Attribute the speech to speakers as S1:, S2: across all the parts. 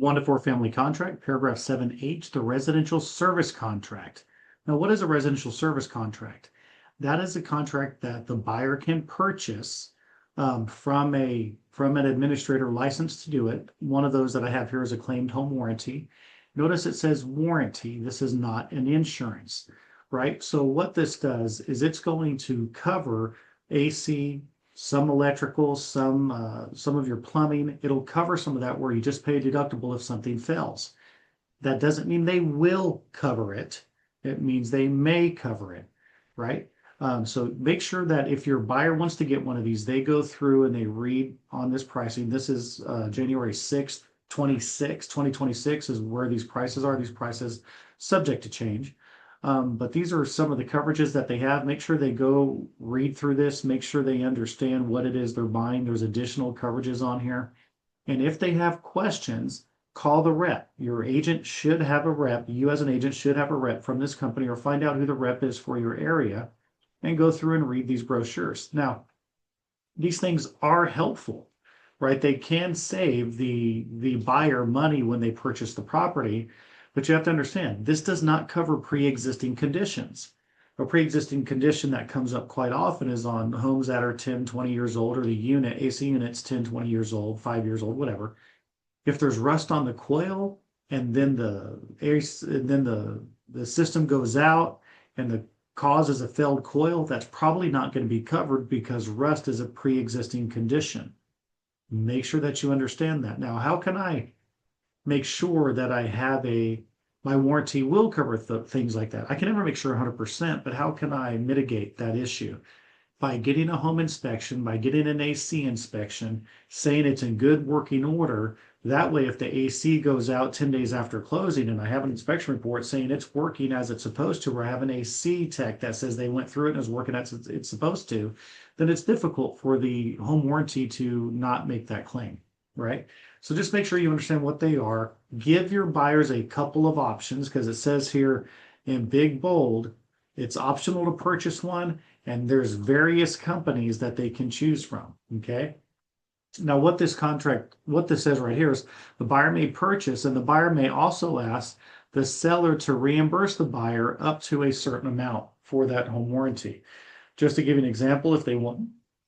S1: 1 to 4 family contract, paragraph 7H, the residential service contract. Now, what is a residential service contract? That is a contract that the buyer can purchase from an administrator licensed to do it. One of those that I have here is a claimed home warranty. Notice it says warranty. This is not an insurance, right? So what this does is it's going to cover AC, some electrical, some of your plumbing. It'll cover some of that where you just pay a deductible if something fails. That doesn't mean they will cover it. It means they may cover it, right? So make sure that if your buyer wants to get one of these, they go through and they read on this pricing. This is January 6th, 2026 is where these prices are. These prices subject to change. But these are some of the coverages that they have. Make sure they go read through this, make sure they understand what it is they're buying. There's additional coverages on here. And if they have questions, call the rep. Your agent should have a rep. You as an agent should have a rep from this company, or find out who the rep is for your area and go through and read these brochures. Now, these things are helpful, right? They can save the buyer money when they purchase the property, but you have to understand, this does not cover pre-existing conditions. A pre-existing condition that comes up quite often is on homes that are 10, 20 years old, or the unit, AC unit's 10, 20 years old, 5 years old, whatever. If there's rust on the coil and then the system goes out and the cause is a failed coil, that's probably not going to be covered because rust is a pre-existing condition. Make sure that you understand that. Now, how can I make sure that I have my warranty will cover things like that? I can never make sure 100%, but how can I mitigate that issue? By getting a home inspection, by getting an AC inspection, saying it's in good working order. That way, if the AC goes out 10 days after closing and I have an inspection report saying it's working as it's supposed to, or I have an AC tech that says they went through it and is working as it's supposed to, then it's difficult for the home warranty to not make that claim, right? So just make sure you understand what they are. Give your buyers a couple of options, because it says here in big bold, it's optional to purchase one, and there's various companies that they can choose from, okay? Now, what this says right here is the buyer may purchase, and the buyer may also ask the seller to reimburse the buyer up to a certain amount for that home warranty. Just to give you an example, if they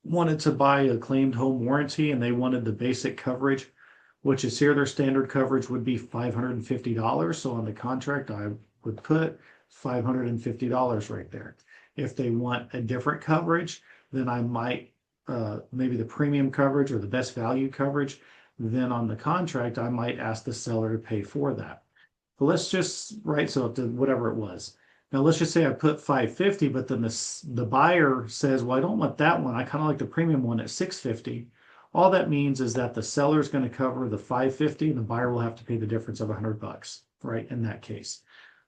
S1: wanted to buy a claimed home warranty and they wanted the basic coverage, which is here, their standard coverage would be $550. So on the contract, I would put $550 right there. If they want a different coverage, then I might maybe the premium coverage or the best value coverage, then on the contract, I might ask the seller to pay for that. But let's just, right, so to whatever it was. Now let's just say I put $550, but then the buyer says, well, I don't want that one. I kind of like the premium one at $650. All that means is that the seller is going to cover the $550 and the buyer will have to pay the difference of $100, right, in that case.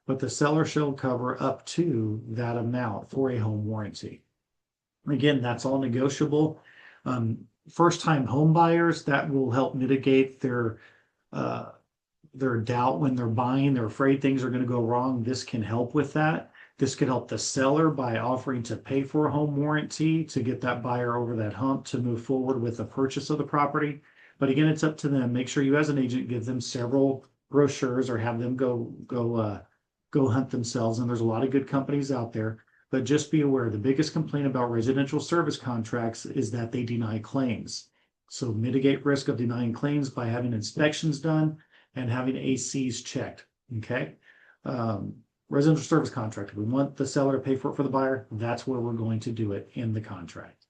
S1: But the seller shall cover up to that amount for a home warranty. Again, that's all negotiable. First-time home buyers, that will help mitigate their doubt when they're buying. They're afraid things are going to go wrong. This can help with that. This could help the seller by offering to pay for a home warranty to get that buyer over that hump to move forward with the purchase of the property. But again, it's up to them. Make sure you as an agent give them several brochures or have them go hunt themselves. And there's a lot of good companies out there. But just be aware, the biggest complaint about residential service contracts is that they deny claims. So mitigate risk of denying claims by having inspections done and having ACs checked, okay? Residential service contract, if we want the seller to pay for it for the buyer, that's where we're going to do it in the contract.